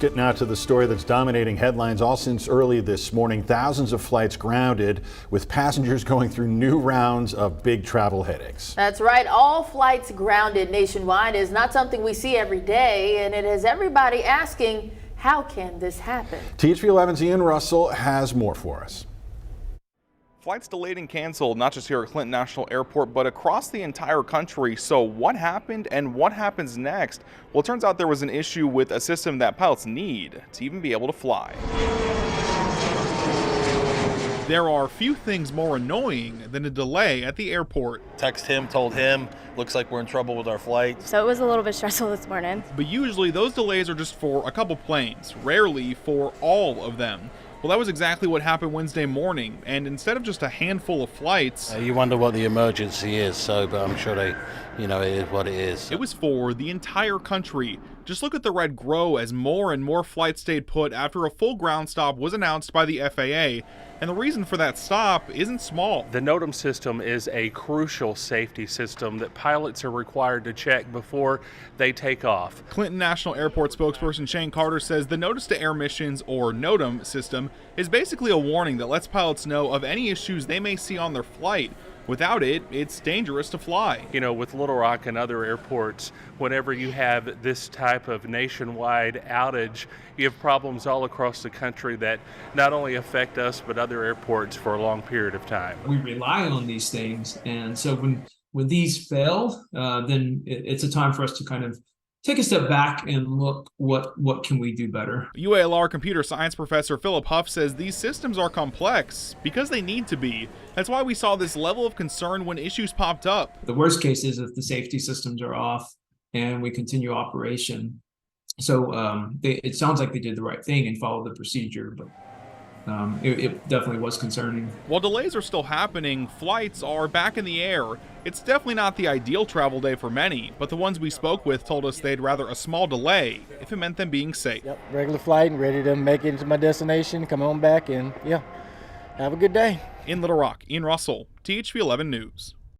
Get now to the story that's dominating headlines all since early this morning. Thousands of flights grounded, with passengers going through new rounds of big travel headaches. That's right. All flights grounded nationwide is not something we see every day, and it has everybody asking, how can this happen? THV 11's Ian Russell has more for us. Flights delayed and canceled, not just here at Clinton National Airport, but across the entire country. So what happened and what happens next? Well, it turns out there was an issue with a system that pilots need to even be able to fly. There are few things more annoying than a delay at the airport. Text him, told him, looks like we're in trouble with our flight. So it was a little bit stressful this morning. But usually those delays are just for a couple planes, rarely for all of them. Well, that was exactly what happened Wednesday morning, and instead of just a handful of flights, You wonder what the emergency is, but I'm sure it is what it is. it was for the entire country. Just look at the red grow as more and more flights stayed put after a full ground stop was announced by the FAA. And the reason for that stop isn't small. The NOTAM system is a crucial safety system that pilots are required to check before they take off. Clinton National Airport spokesperson Shane Carter says the Notice to Air Missions, or NOTAM system, is basically a warning that lets pilots know of any issues they may see on their flight. Without it, it's dangerous to fly. You know, with Little Rock and other airports, whenever you have this type of nationwide outage, you have problems all across the country that not only affect us, but other airports for a long period of time. We rely on these things, and so when these fail, then it's a time for us to kind of take a step back and look what can we do better. UALR computer science professor Philip Huff says these systems are complex because they need to be. That's why we saw this level of concern when issues popped up. The worst case is if the safety systems are off and we continue operation. So it sounds like they did the right thing and followed the procedure, but it definitely was concerning. While delays are still happening, flights are back in the air. It's definitely not the ideal travel day for many, but the ones we spoke with told us they'd rather a small delay if it meant them being safe. Yep, regular flight and ready to make it to my destination, come on back, and yeah, have a good day. In Little Rock, Ian Russell, THV 11 News.